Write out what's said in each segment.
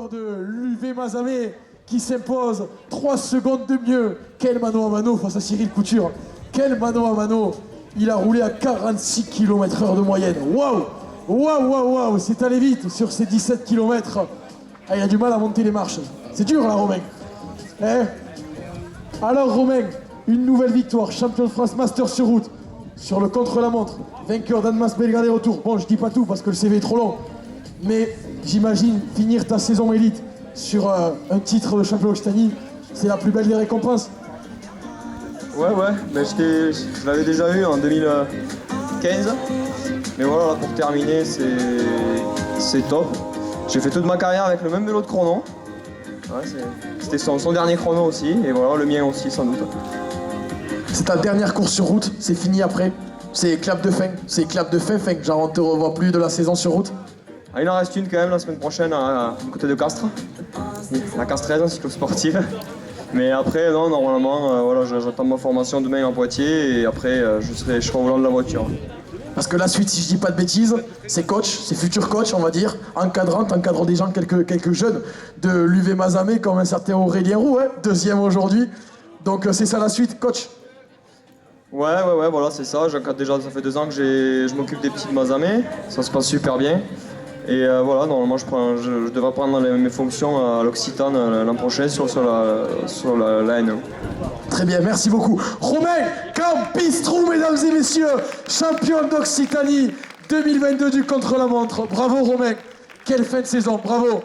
vainqueur de l'UV Mazamet qui s'impose 3 secondes de mieux. Quel mano à mano face à Cyril Couture. Quel mano à mano. Il a roulé à 46 km/h de moyenne. Waouh, waouh, waouh, waouh. C'est allé vite sur ces 17 km. Ah, il a du mal à monter les marches. C'est dur là, Romain. Alors Romain, une nouvelle victoire. Champion de France Master sur route. Sur le contre-la-montre. Vainqueur d'Annemasse Belgrade retour. Bon, je dis pas tout parce que le CV est trop long. Mais j'imagine finir ta saison élite sur un titre de champion d'Occitanie, c'est la plus belle des récompenses. Ouais, mais je l'avais déjà eu en 2015. Mais voilà, pour terminer, c'est top. J'ai fait toute ma carrière avec le même vélo de chrono. Ouais, c'était son dernier chrono aussi, et voilà, le mien aussi sans doute. C'est ta dernière course sur route, c'est fini après. C'est clap de fin, genre on te revoit plus de la saison sur route. Ah, il en reste une quand même la semaine prochaine du côté de Castres. La Castres 13 en cyclosportive. Mais après, non, normalement, voilà, j'attends ma formation demain à Poitiers et après, je serai au volant de la voiture. Parce que la suite, si je dis pas de bêtises, c'est coach, c'est futur coach, on va dire, t'encadres des gens, quelques jeunes de l'UV Mazamet, comme un certain Aurélien Roux, deuxième aujourd'hui. Donc c'est ça la suite, coach. Ouais, voilà, c'est ça. J'encadre déjà, ça fait 2 ans que je m'occupe des petits de Mazamet. Ça se passe super bien. Et voilà, normalement, je devrais prendre mes fonctions à l'Occitane l'an prochain sur la N1. Très bien, merci beaucoup. Romain Campistrou, mesdames et messieurs, champion d'Occitanie 2022 du contre-la-montre. Bravo Romain, quelle fin de saison, bravo.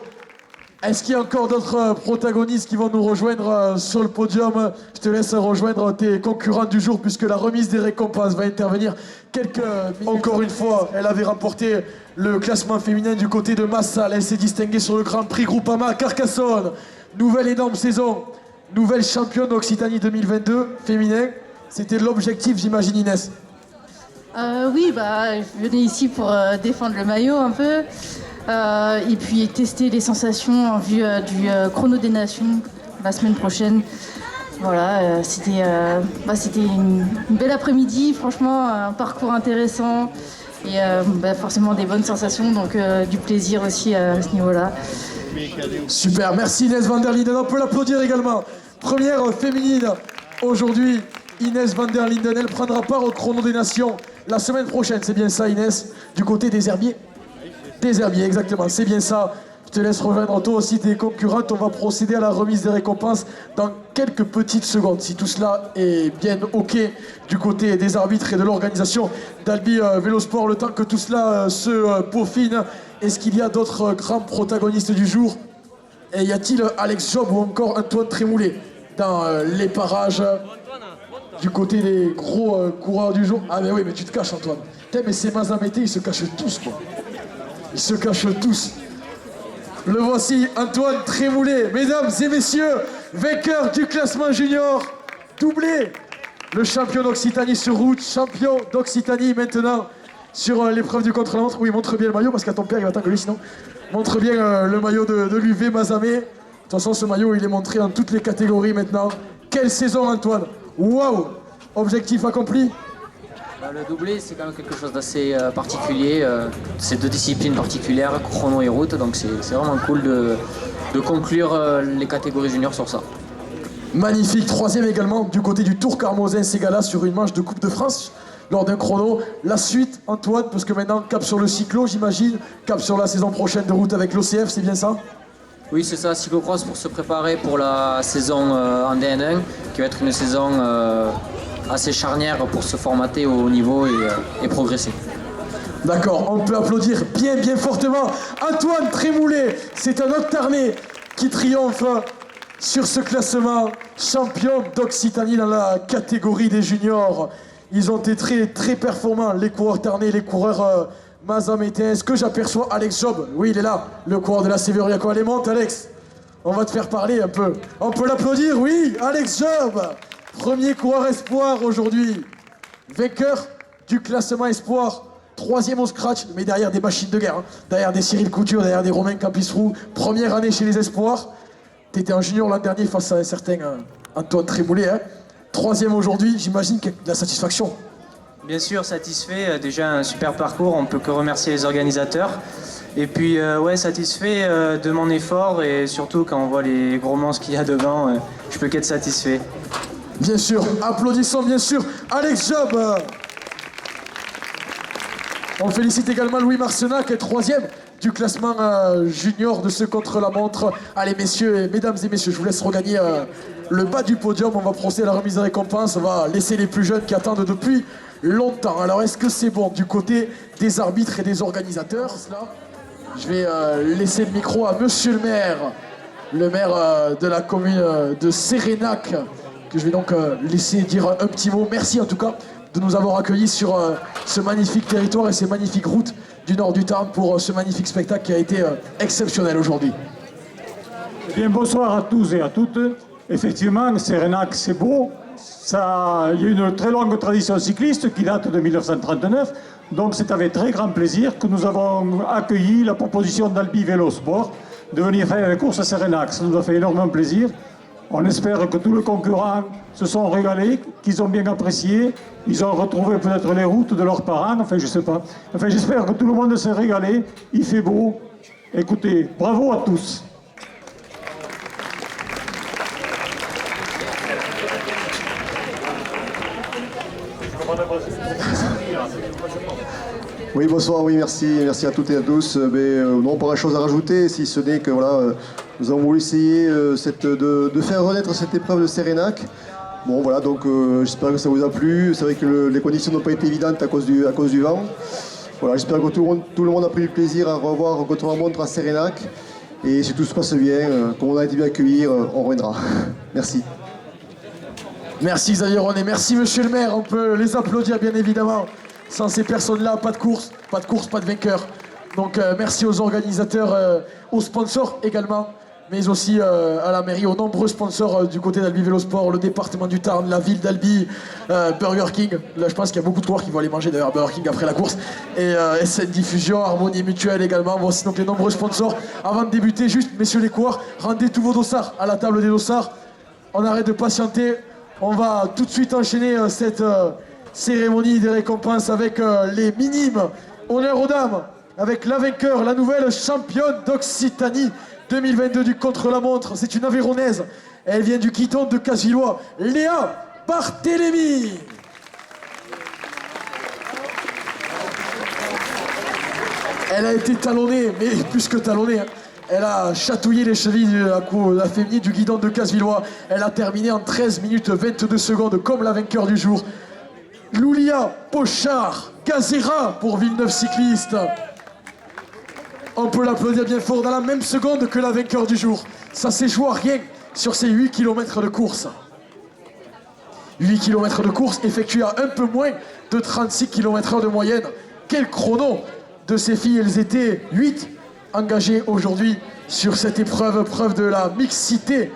Est-ce qu'il y a encore d'autres protagonistes qui vont nous rejoindre sur le podium? Je te laisse rejoindre tes concurrents du jour puisque la remise des récompenses va intervenir quelques minutes. Encore une fois, elle avait remporté le classement féminin du côté de Massal. Elle s'est distinguée sur le Grand Prix Groupama Carcassonne. Nouvelle énorme saison, nouvelle championne d'Occitanie 2022 féminin. C'était l'objectif, j'imagine, Inès. Oui, je venais ici pour défendre le maillot un peu. Et puis tester les sensations en vue du chrono des nations la semaine prochaine. Voilà, c'était une belle après-midi, franchement, un parcours intéressant et forcément des bonnes sensations, donc du plaisir aussi à ce niveau-là. Super, merci Inès van der Linden, on peut l'applaudir également. Première féminine aujourd'hui, Inès van der Linden, elle prendra part au chrono des nations la semaine prochaine, c'est bien ça Inès, du côté des herbiers? Des herbiers, exactement, c'est bien ça. Je te laisse rejoindre toi aussi tes concurrentes. On va procéder à la remise des récompenses dans quelques petites secondes. Si tout cela est bien OK du côté des arbitres et de l'organisation d'Albi Vélosport, le temps que tout cela se peaufine, est-ce qu'il y a d'autres grands protagonistes du jour? Et y a-t-il Alex Job ou encore Antoine Trémoulet dans les parages du côté des gros coureurs du jour? Ah mais oui, mais tu te caches Antoine. Mais ces Mazamétais, ils se cachent tous quoi. Ils se cachent tous. Le voici, Antoine Trémoulet. Mesdames et messieurs, vainqueur du classement junior, doublé. Le champion d'Occitanie sur route, champion d'Occitanie maintenant sur l'épreuve du contre-la-montre. Oui, montre bien le maillot parce qu'à ton père, il va t'engueuler sinon. Montre bien le maillot de l'UV Mazamet. De toute façon, ce maillot, il est montré dans toutes les catégories maintenant. Quelle saison, Antoine. Waouh. Objectif accompli. Le doublé, c'est quand même quelque chose d'assez particulier. C'est 2 disciplines particulières, chrono et route, donc c'est vraiment cool de conclure les catégories juniors sur ça. Magnifique, 3e également du côté du Tour Carmosin-Ségala sur une manche de Coupe de France lors d'un chrono. La suite, Antoine, parce que maintenant, cap sur le cyclo, j'imagine, cap sur la saison prochaine de route avec l'OCF, c'est bien ça? Oui, c'est ça, cyclocross pour se préparer pour la saison en DN1, qui va être une saison assez charnière pour se formater au haut niveau et progresser. D'accord, on peut applaudir bien fortement Antoine Trémoulet. C'est un Octarnais qui triomphe sur ce classement. Champion d'Occitanie dans la catégorie des juniors. Ils ont été très performants, les coureurs tarnais, les coureurs mazamétains. Est-ce que j'aperçois Alex Job? Oui, il est là, le coureur de la Sévériaco. Allez, monte Alex. On va te faire parler un peu. On peut l'applaudir, oui, Alex Job. Premier coureur espoir aujourd'hui. Vainqueur du classement espoir. 3e au scratch, mais derrière des machines de guerre. Derrière des Cyril Couture, derrière des Romain Campistrou. Première année chez les espoirs. T'étais en junior l'an dernier face à un certain Antoine Trémoulet. 3e aujourd'hui, j'imagine qu'il y a de la satisfaction. Bien sûr, satisfait. Déjà un super parcours. On peut que remercier les organisateurs. Et puis, ouais, satisfait de mon effort et surtout quand on voit les gros monstres qu'il y a devant, je peux qu'être satisfait. Bien sûr, applaudissons bien sûr Alex Job. On félicite également Louis Marcenac, qui est 3e du classement junior de ce contre-la-montre. Allez messieurs et mesdames et messieurs, je vous laisse regagner le bas du podium. On va procéder à la remise de récompense. On va laisser les plus jeunes qui attendent depuis longtemps. Alors est-ce que c'est bon du côté des arbitres et des organisateurs? Je vais laisser le micro à monsieur le maire de la commune de Sérénac, que je vais donc laisser dire un petit mot. Merci en tout cas de nous avoir accueillis sur ce magnifique territoire et ces magnifiques routes du nord du Tarn pour ce magnifique spectacle qui a été exceptionnel aujourd'hui. Eh bien, bonsoir à tous et à toutes. Effectivement, Sérénac, c'est beau. Il y a une très longue tradition cycliste qui date de 1939. Donc c'est avec très grand plaisir que nous avons accueilli la proposition d'Albi Vélo Sport de venir faire une course à Sérénac. Ça nous a fait énormément plaisir. On espère que tous les concurrents se sont régalés, qu'ils ont bien apprécié. Ils ont retrouvé peut-être les routes de leurs parents, enfin je sais pas. Enfin j'espère que tout le monde s'est régalé. Il fait beau. Écoutez, bravo à tous. Oui, bonsoir, oui, merci à toutes et à tous. Non, pas grand-chose à rajouter, si ce n'est que voilà, nous avons voulu essayer de faire renaître cette épreuve de Sérénac. Bon, voilà, donc j'espère que ça vous a plu. C'est vrai que les conditions n'ont pas été évidentes à cause du vent. Voilà, j'espère que tout le monde a pris du plaisir à revoir contre-la-montre à Sérénac. Et si tout se passe bien, comme on a été bien accueillis, on reviendra. Merci. Merci Xavier René, merci monsieur le maire. On peut les applaudir bien évidemment. Sans ces personnes-là, pas de course, pas de vainqueur. Donc merci aux organisateurs, aux sponsors également, mais aussi à la mairie, aux nombreux sponsors du côté d'Albi Vélo Sport, le département du Tarn, la ville d'Albi, Burger King. Là, je pense qu'il y a beaucoup de coureurs qui vont aller manger d'ailleurs Burger King après la course. Et SN Diffusion, Harmonie Mutuelle également. Voici donc les nombreux sponsors. Avant de débuter, juste, messieurs les coureurs, rendez tous vos dossards à la table des dossards. On arrête de patienter. On va tout de suite enchaîner cette cérémonie des récompenses avec les minimes. Honneur aux dames, avec la vainqueur, la nouvelle championne d'Occitanie 2022 du contre-la-montre. C'est une Aveyronnaise. Elle vient du Quiton de Casillois, Léa Barthélémy. Elle a été talonnée, mais plus que talonnée. Elle a chatouillé les chevilles de la féminine du guidon de Casillois. Elle a terminé en 13 minutes 22 secondes comme la vainqueur du jour. Loulia Pochard-Gazera pour Villeneuve Cycliste. On peut l'applaudir bien fort dans la même seconde que la vainqueur du jour. Ça s'est joué à rien sur ces 8 km de course. 8 km de course effectués à un peu moins de 36 km/h de moyenne. Quel chrono de ces filles, elles étaient 8 engagées aujourd'hui sur cette épreuve, preuve de la mixité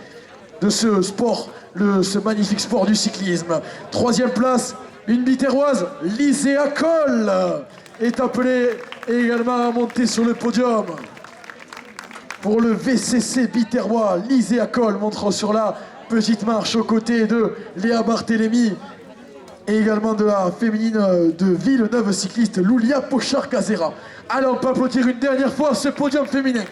de ce sport, ce magnifique sport du cyclisme. 3e place, une Biterroise, Liséa Coll, est appelée également à monter sur le podium. Pour le VCC Biterrois, Liséa Coll montre sur la petite marche aux côtés de Léa Barthélémy et également de la féminine de Villeneuve Cycliste, Loulia Pochard-Gazera. Alors on peut applaudir une dernière fois ce podium féminin.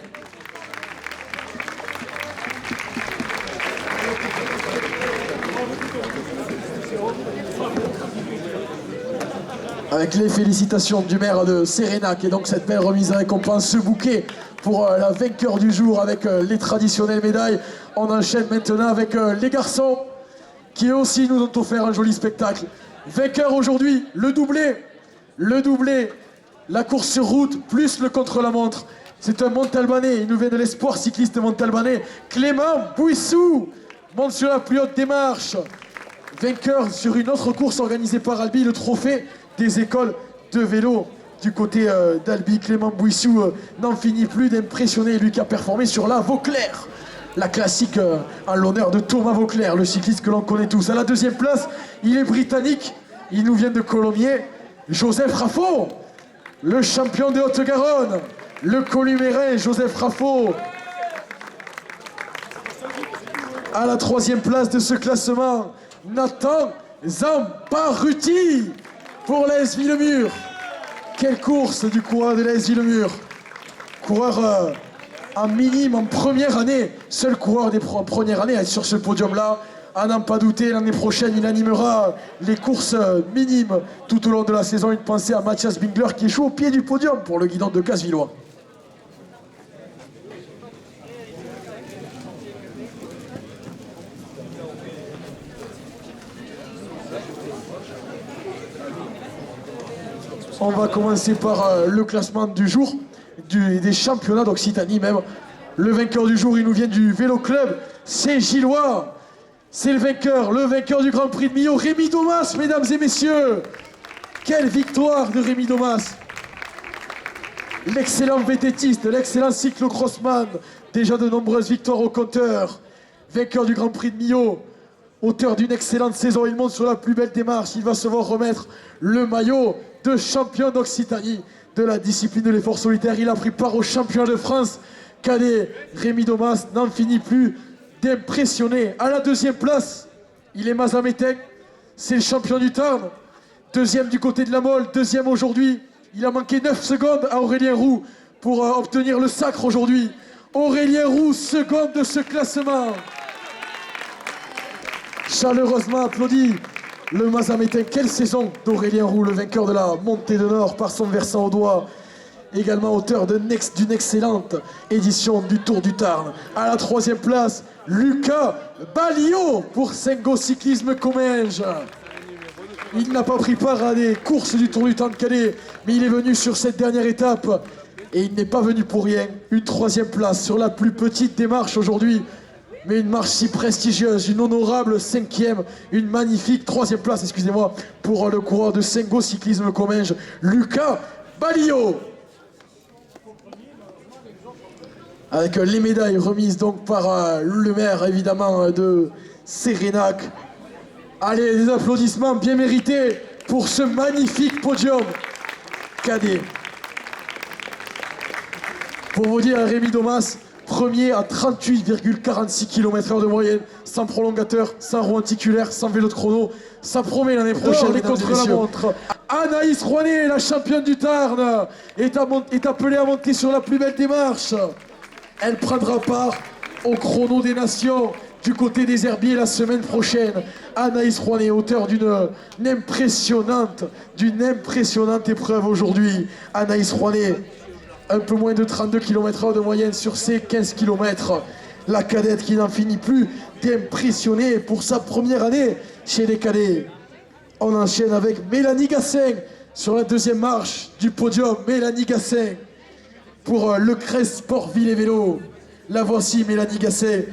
Avec les félicitations du maire de Sérénac et donc cette belle remise de récompense, ce bouquet pour la vainqueur du jour avec les traditionnelles médailles. On enchaîne maintenant avec les garçons qui aussi nous ont offert un joli spectacle. Vainqueur aujourd'hui, le doublé, la course sur route plus le contre-la-montre. C'est un Montalbanais, il nous vient de l'espoir cycliste montalbanais. Clément Bouissou monte sur la plus haute des marches. Vainqueur sur une autre course organisée par Albi, le trophée des écoles de vélo du côté d'Albi. Clément Bouissou n'en finit plus d'impressionner, lui qui a performé sur la Vauclair. La classique en l'honneur de Thomas Vauclair, le cycliste que l'on connaît tous. À la 2e place, il est britannique, il nous vient de Colomiers, Joseph Raffo, le champion de Haute-Garonne, le Columérin, Joseph Raffo. À la 3e place de ce classement, Nathan Zamparuti pour l'AS Villemur. Quelle course du coureur de l'AS Villemur. coureur en minime, en première année, seul coureur des premières années à être sur ce podium-là. À n'en pas douter, l'année prochaine, il animera les courses minimes tout au long de la saison. Une pensée à Mathias Bingler qui échoue au pied du podium pour le guidon de Casvillois. On va commencer par le classement du jour, des championnats d'Occitanie même. Le vainqueur du jour, il nous vient du Vélo Club, c'est Gillois. C'est le vainqueur du Grand Prix de Millau, Rémi Domas, mesdames et messieurs. Quelle victoire de Rémi Domas. L'excellent vététiste, l'excellent cyclocrossman, déjà de nombreuses victoires au compteur. Vainqueur du Grand Prix de Millau, auteur d'une excellente saison, il monte sur la plus belle démarche. Il va se voir remettre le maillot de champion d'Occitanie de la discipline de l'effort solitaire. Il a pris part au championnat de France cadet. Rémi Domas n'en finit plus d'impressionner. À la deuxième place, il est Mazamétain, c'est le champion du Tarn. Deuxième du côté de la Mole, deuxième aujourd'hui. Il a manqué 9 secondes à Aurélien Roux pour obtenir le sacre aujourd'hui. Aurélien Roux, second de ce classement. Chaleureusement applaudi le Mazamétain. Quelle saison d'Aurélien Roux, le vainqueur de la montée de Nord par son versant au doigt. Également auteur d'une excellente édition du Tour du Tarn. À la troisième place, Lucas Ballio pour Sengo Cyclisme Comminges. Il n'a pas pris part à des courses du Tour du Tarn cadet, mais il est venu sur cette dernière étape et il n'est pas venu pour rien. Une troisième place sur la plus petite des marches aujourd'hui, mais une marche si prestigieuse, une honorable cinquième, une magnifique troisième place, excusez-moi, pour le coureur de Sengo Cyclisme Comminges, Lucas Ballio. Avec les médailles remises donc par le maire évidemment de Sérénac. Allez, des applaudissements bien mérités pour ce magnifique podium cadet. Pour vous dire, Rémi Domas, premier à 38,46 km/h de moyenne, sans prolongateur, sans roue anticulaire, sans vélo de chrono. Ça promet l'année prochaine, les contre-la-montre. Anaïs Rouanet, la championne du Tarn, est appelée à monter sur la plus belle des marches. Elle prendra part au chrono des nations du côté des herbiers la semaine prochaine. Anaïs Rouanet, auteur d'une impressionnante épreuve aujourd'hui. Anaïs Rouanet, un peu moins de 32 km/h de moyenne sur ses 15 km. La cadette qui n'en finit plus d'impressionner pour sa première année chez les cadets. On enchaîne avec Mélanie Gassin sur la deuxième marche du podium. Mélanie Gassin pour le Crest Sport Ville et Vélo. La voici, Mélanie Gasset.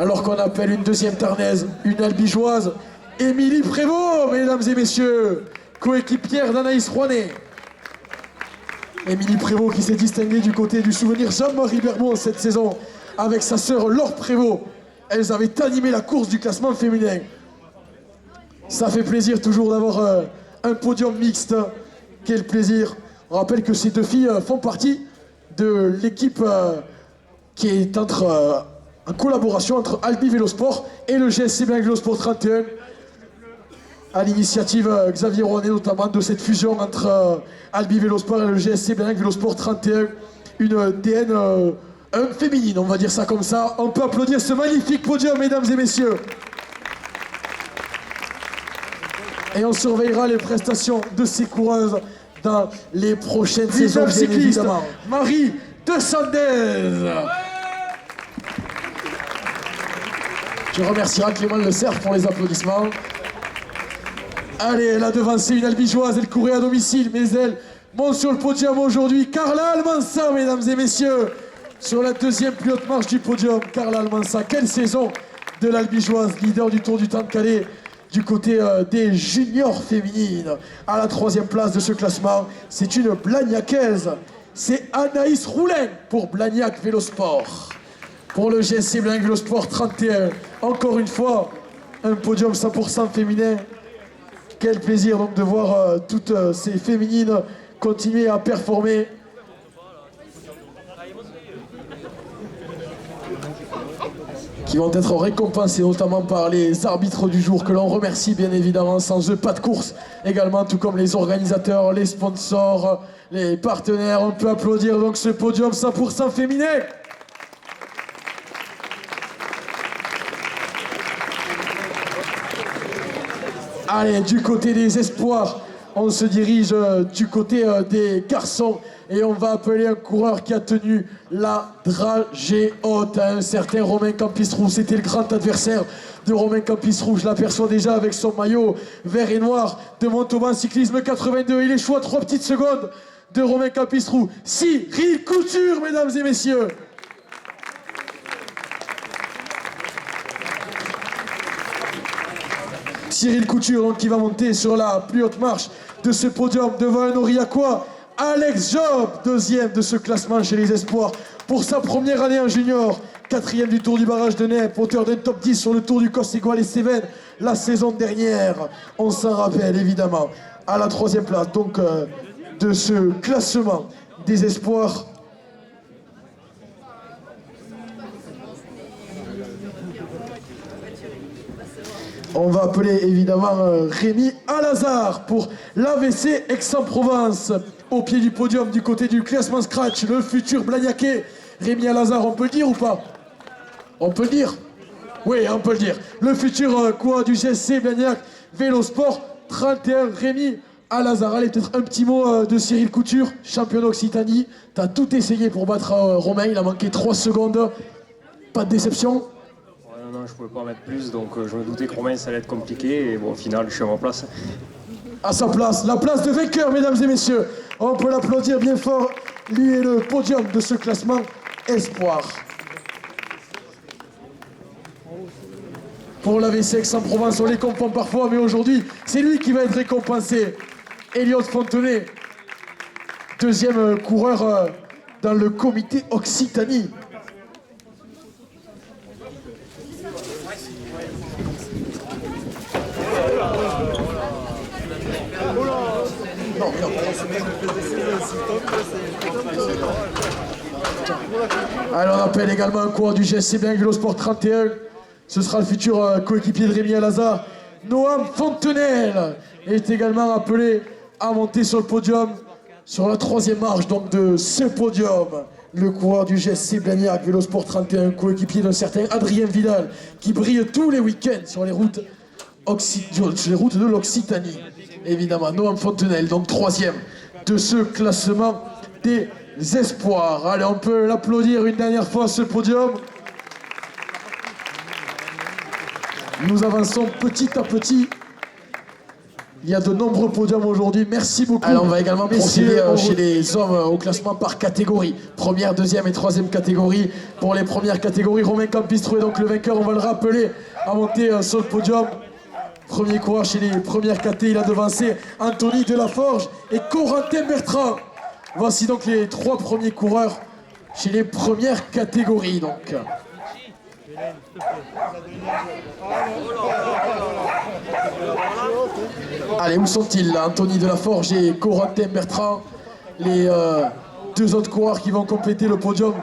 Alors qu'on appelle une deuxième Tarnaise, une Albigeoise, Émilie Prévost, mesdames et messieurs, coéquipière d'Anaïs Rouanet. Émilie Prévost qui s'est distinguée du côté du souvenir Jean-Marie Bermond cette saison avec sa sœur Laure Prévost. Elles avaient animé la course du classement féminin. Ça fait plaisir toujours d'avoir un podium mixte. Quel plaisir. On rappelle que ces deux filles font partie de l'équipe qui est en collaboration entre Albi Vélosport et le GSC Blanc Vélosport 31. À l'initiative Xavier Rouanet notamment de cette fusion entre Albi Vélosport et le GSC Blanc Vélosport 31. Une DN féminine, on va dire ça comme ça. On peut applaudir ce magnifique podium, mesdames et messieurs. Et on surveillera les prestations de ces coureuses dans les prochaines saisons, bien évidemment. Marie de Sandez. Je remercierai Clément Le Cerf pour les applaudissements. Allez, elle a devancé une Albigeoise, elle courait à domicile, mais elle monte sur le podium aujourd'hui. Carla Almansa, mesdames et messieurs, sur la deuxième plus haute marche du podium. Carla Almansa, quelle saison de l'Albigeoise, leader du Tour du Tarn Calais. Du côté des juniors féminines, à la troisième place de ce classement, c'est une Blagnacaise. C'est Anaïs Roulin pour Blagnac Vélosport. Pour le GSC Blanc Vélosport 31. Encore une fois, un podium 100% féminin. Quel plaisir donc de voir toutes ces féminines continuer à performer. qui vont être récompensés notamment par les arbitres du jour que l'on remercie bien évidemment. Sans eux, pas de course également, tout comme les organisateurs, les sponsors, les partenaires. On peut applaudir donc ce podium 100% féminin. Allez, du côté des espoirs, on se dirige du côté des garçons et on va appeler un coureur qui a tenu la dragée haute, un certain Romain Campistrou. C'était le grand adversaire de Romain Campistrou. Je l'aperçois déjà avec son maillot vert et noir de Montauban Cyclisme 82. Il échoue à 3 petites secondes de Romain Campistrou. Cyril Couture, mesdames et messieurs. Cyril Couture donc, qui va monter sur la plus haute marche de ce podium devant un Aurillacois, Alex Job, deuxième de ce classement chez les espoirs pour sa première année en junior, quatrième du Tour du barrage de Nep, auteur d'un top 10 sur le Tour du Costegual et Cévennes la saison dernière, on s'en rappelle évidemment, à la troisième place donc de ce classement des espoirs. On va appeler évidemment Rémi Alazard pour l'AVC Aix-en-Provence. Au pied du podium, du côté du classement scratch, le futur Blagnaquais. Rémi Alazard, on peut le dire ou pas? On peut le dire? Oui, on peut le dire. Le futur coureur du GSC Blagnac Vélo Sport 31, Rémi Alazard. Allez, peut-être un petit mot de Cyril Couture, champion d'Occitanie. Tu as tout essayé pour battre Romain, il a manqué 3 secondes. Pas de déception? Non, je pouvais pas en mettre plus, donc je me doutais que Romain ça allait être compliqué, et bon, au final je suis à ma place. À sa place, la place de vainqueur, mesdames et messieurs. On peut l'applaudir bien fort. Lui est le podium de ce classement espoir. Pour l'AVC Aix-en-Provence, on les confond parfois, mais aujourd'hui, c'est lui qui va être récompensé. Elliot Fontenay, deuxième coureur dans le comité Occitanie. Alors on appelle également un coureur du GSC Bien Vélo Sport 31. Ce sera le futur coéquipier de Rémi Alazard. Noam Fontenelle est également appelé à monter sur le podium, sur la troisième marche donc de ce podium. Le coureur du GSC Blagnac Vélo Sport 31, coéquipier d'un certain Adrien Vidal, qui brille tous les week-ends sur les routes de l'Occitanie. Évidemment, Noam Fontenelle, donc troisième de ce classement des espoirs. Allez, on peut l'applaudir une dernière fois ce podium. Nous avançons petit à petit. Il y a de nombreux podiums aujourd'hui. Merci beaucoup. Alors, on va également procéder chez les hommes au classement par catégorie. Première, deuxième et troisième catégorie. Pour les premières catégories, Romain Campistrou est donc le vainqueur. On va le rappeler à monter sur le podium. Premier coureur chez les premières catégories, il a devancé Anthony Delaforge et Corentin Bertrand. Voici donc les 3 premiers coureurs chez les premières catégories. Donc. Allez, où sont-ils? Anthony Delaforge et Corentin Bertrand, les 2 autres coureurs qui vont compléter le podium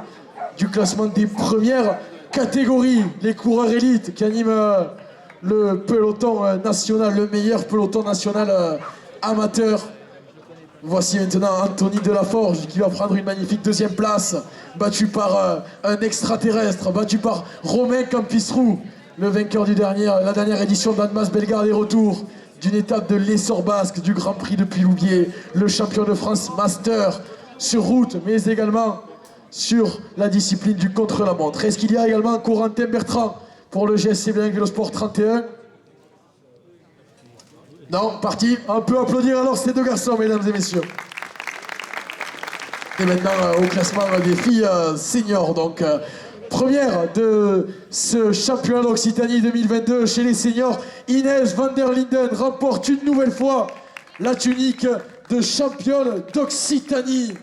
du classement des premières catégories. Les coureurs élites qui animent le peloton national, le meilleur peloton national amateur. Voici maintenant Anthony Delaforge qui va prendre une magnifique deuxième place, battu par un extraterrestre, battu par Romain Campistrou, le vainqueur la dernière édition d'Annemasse Bellegarde et retour d'une étape de l'Essor Basque, du Grand Prix de Puy-Loubier, le champion de France Master sur route, mais également sur la discipline du contre-la-montre. Est-ce qu'il y a également Corentin Bertrand pour le GSC Bien Vélo Sport 31? Non, parti. On peut applaudir alors ces 2 garçons, mesdames et messieurs. Et maintenant au classement des filles seniors. Donc première de ce championnat d'Occitanie 2022 chez les seniors, Inès van der Linden remporte une nouvelle fois la tunique de championne d'Occitanie.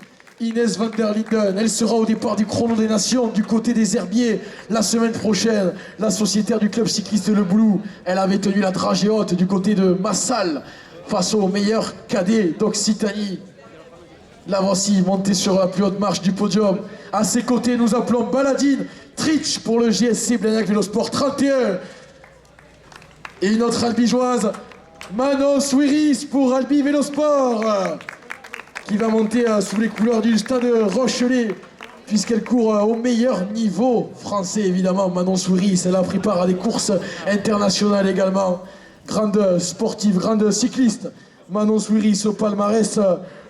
Inès van der Linden, elle sera au départ du Chrono des Nations du côté des Herbiers la semaine prochaine. La sociétaire du club cycliste Le Blou, elle avait tenu la dragée haute du côté de Massal face aux meilleurs cadets d'Occitanie. La voici montée sur la plus haute marche du podium. À ses côtés, nous appelons Baladine Tritch pour le GSC Blagnac Vélosport 31. Et une autre albigeoise, Manon Souiris pour Albi Vélosport, qui va monter sous les couleurs du stade Rochelet, puisqu'elle court au meilleur niveau français, évidemment. Manon Souiris, elle a pris part à des courses internationales également. Grande sportive, grande cycliste. Manon Souiris au palmarès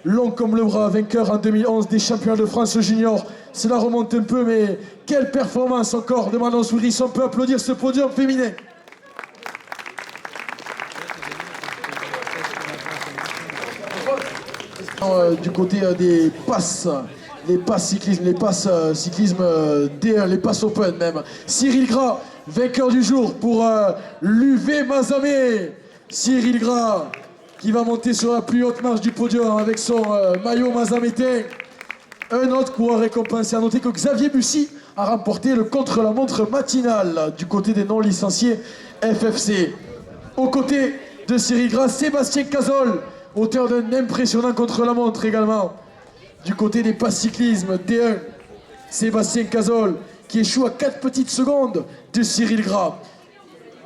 long comme le bras, vainqueur en 2011 des championnats de France junior. Cela remonte un peu, mais quelle performance encore de Manon Souiris. On peut applaudir ce podium féminin. Du côté des passes, les passes cyclisme, les passes cyclisme D1, les passes open même. Cyril Gras, vainqueur du jour pour l'UV Mazamet. Cyril Gras qui va monter sur la plus haute marche du podium avec son maillot mazamétain. Un autre coureur récompensé. À noter que Xavier Bussy a remporté le contre-la-montre matinal du côté des non-licenciés FFC. Aux côtés de Cyril Gras, Sébastien Cazol, auteur d'un impressionnant contre-la-montre également. Du côté des passes cyclisme D1, Sébastien Cazol qui échoue à 4 petites secondes de Cyril Gras.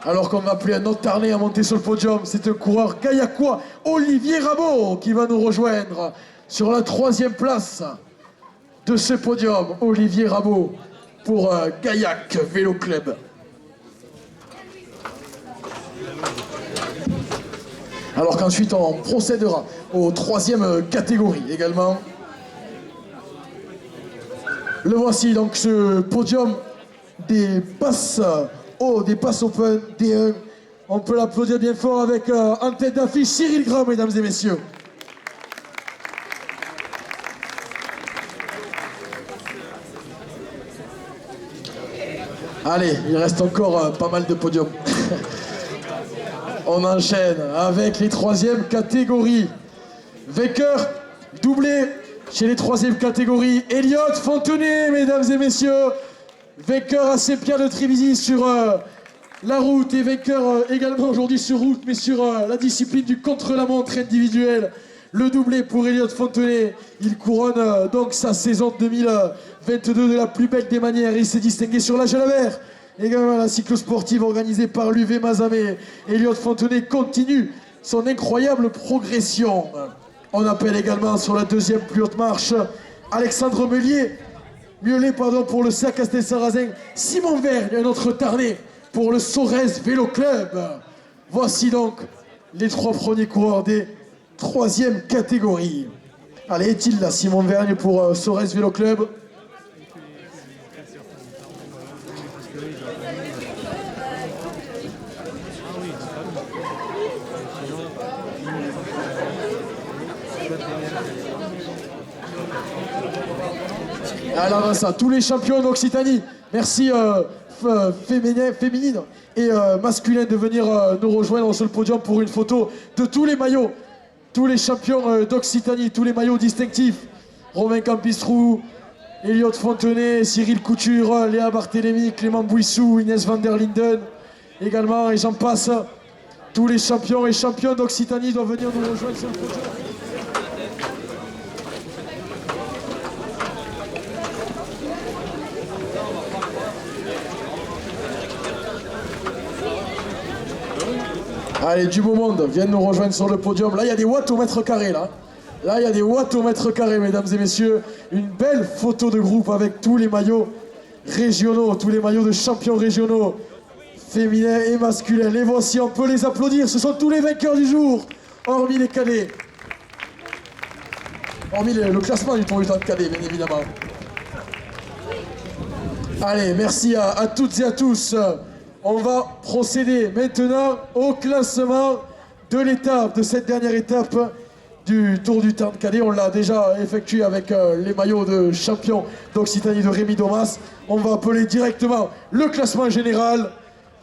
Alors qu'on va appeler un autre Tarnais à monter sur le podium, c'est un coureur gaillacois, Olivier Rabault, qui va nous rejoindre sur la 3e place de ce podium. Olivier Rabault pour Gaillac Vélo Club. Alors qu'ensuite on procédera aux 3e catégories également. Le voici donc ce podium des passes des passes open D1. On peut l'applaudir bien fort avec en tête d'affiche Cyril Gras, mesdames et messieurs. Allez, il reste encore pas mal de podiums. On enchaîne avec les 3e catégories. Vainqueur doublé chez les 3e catégories, Elliot Fontenay, mesdames et messieurs. Vainqueur à Saint-Pierre de Trévisy sur la route et vainqueur également aujourd'hui sur route, mais sur la discipline du contre-la-montre individuel. Le doublé pour Elliot Fontenay. Il couronne donc sa saison 2022 de la plus belle des manières. Il s'est distingué sur l'âge à la mer. Également la cyclosportive organisée par l'UV Mazamet. Elliot Fontenay continue son incroyable progression. On appelle également sur la 2e plus haute marche Alexandre Meulet pour le CA Castel-Sarrazin, Simon Vergne, un autre Tarnais pour le Sorez Vélo Club. Voici donc les 3 premiers coureurs des 3e catégorie. Allez, est-il là, Simon Vergne pour Sorez Vélo Club? Alors ça, tous les champions d'Occitanie, merci féminine et masculine de venir nous rejoindre sur le podium pour une photo de tous les maillots, tous les champions d'Occitanie, tous les maillots distinctifs. Romain Campistrou, Elliot Fontenay, Cyril Couture, Léa Barthélémy, Clément Bouissou, Inès van der Linden également, et j'en passe. Tous les champions et championnes d'Occitanie doivent venir nous rejoindre sur le podium. Allez, du beau monde, viennent nous rejoindre sur le podium. Là, il y a des watts au mètre carré, là. Là, il y a des watts au mètre carré, mesdames et messieurs. Une belle photo de groupe avec tous les maillots régionaux, tous les maillots de champions régionaux, féminins et masculins. Les voici, on peut les applaudir. Ce sont tous les vainqueurs du jour, hormis les cadets. Hormis le classement du Tour du Temps de cadet, bien évidemment. Allez, merci à toutes et à tous. On va procéder maintenant au classement de l'étape, de cette dernière étape du Tour du Temps de cadet. On l'a déjà effectué avec les maillots de champion d'Occitanie de Rémi Domas. On va appeler directement le classement général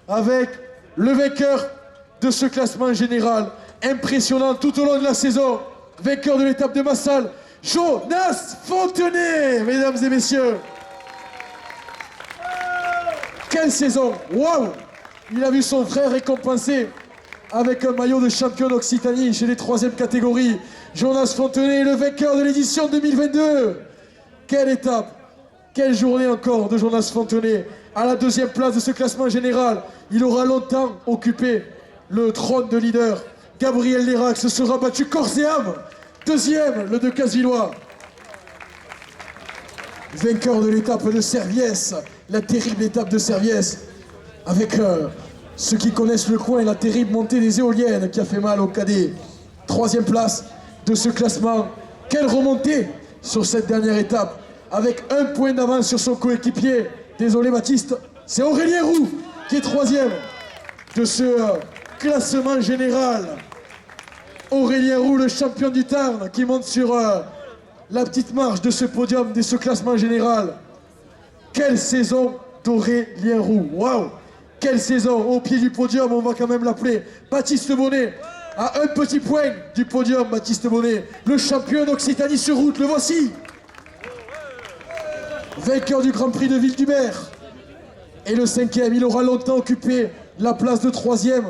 avec le vainqueur de ce classement général. Impressionnant tout au long de la saison. Vainqueur de l'étape de Massal, Jonas Fontenay, mesdames et messieurs. Quelle saison! Waouh! Il a vu son frère récompensé avec un maillot de champion d'Occitanie chez les 3e catégories. Jonas Fontenay, le vainqueur de l'édition 2022. Quelle étape! Quelle journée encore de Jonas Fontenay. À la deuxième place de ce classement général, il aura longtemps occupé le trône de leader. Gabriel Lérac se sera battu corps et âme. Deuxième, le de Casillois. Vainqueur de l'étape de Serviès, la terrible étape de Serviès, avec ceux qui connaissent le coin, la terrible montée des éoliennes qui a fait mal au cadet. Troisième place de ce classement. Quelle remontée sur cette dernière étape, avec un point d'avance sur son coéquipier. Désolé Baptiste, c'est Aurélien Roux qui est troisième de ce classement général. Aurélien Roux, le champion du Tarn, qui monte sur la petite marche de ce podium, de ce classement général. Quelle saison d'Aurélien Roux. Waouh! Quelle saison! Au pied du podium, on va quand même l'appeler Baptiste Bonnet. À un petit point du podium, Baptiste Bonnet, le champion d'Occitanie sur route, le voici. Vainqueur du Grand Prix de Ville-du-Maire. Et le cinquième, il aura longtemps occupé la place de troisième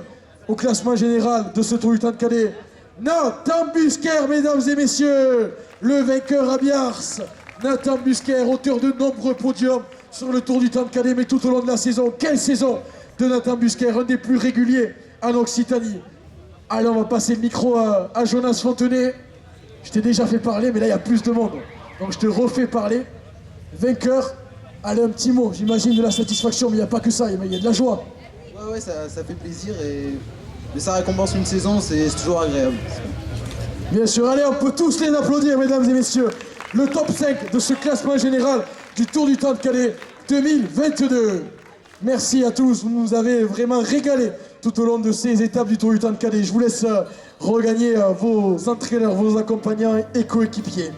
au classement général de ce Tour du Temps de Cadet. Nathan Busquer, mesdames et messieurs, le vainqueur à Biars. Nathan Busquer, auteur de nombreux podiums sur le Tour du Temps de Cadet, mais tout au long de la saison. Quelle saison de Nathan Busquer, un des plus réguliers en Occitanie. Allez, on va passer le micro à Jonas Fontenay. Je t'ai déjà fait parler, mais là, il y a plus de monde. Donc, je te refais parler. Vainqueur, allez, un petit mot, j'imagine de la satisfaction, mais il n'y a pas que ça, il y a de la joie. Ouais, ça fait plaisir, mais ça récompense une saison, c'est toujours agréable. Bien sûr, allez, on peut tous les applaudir, mesdames et messieurs. Le top 5 de ce classement général du Tour du Temps de Cadet 2022. Merci à tous, vous nous avez vraiment régalé tout au long de ces étapes du Tour du Temps de Cadet. Je vous laisse regagner vos entraîneurs, vos accompagnants et coéquipiers.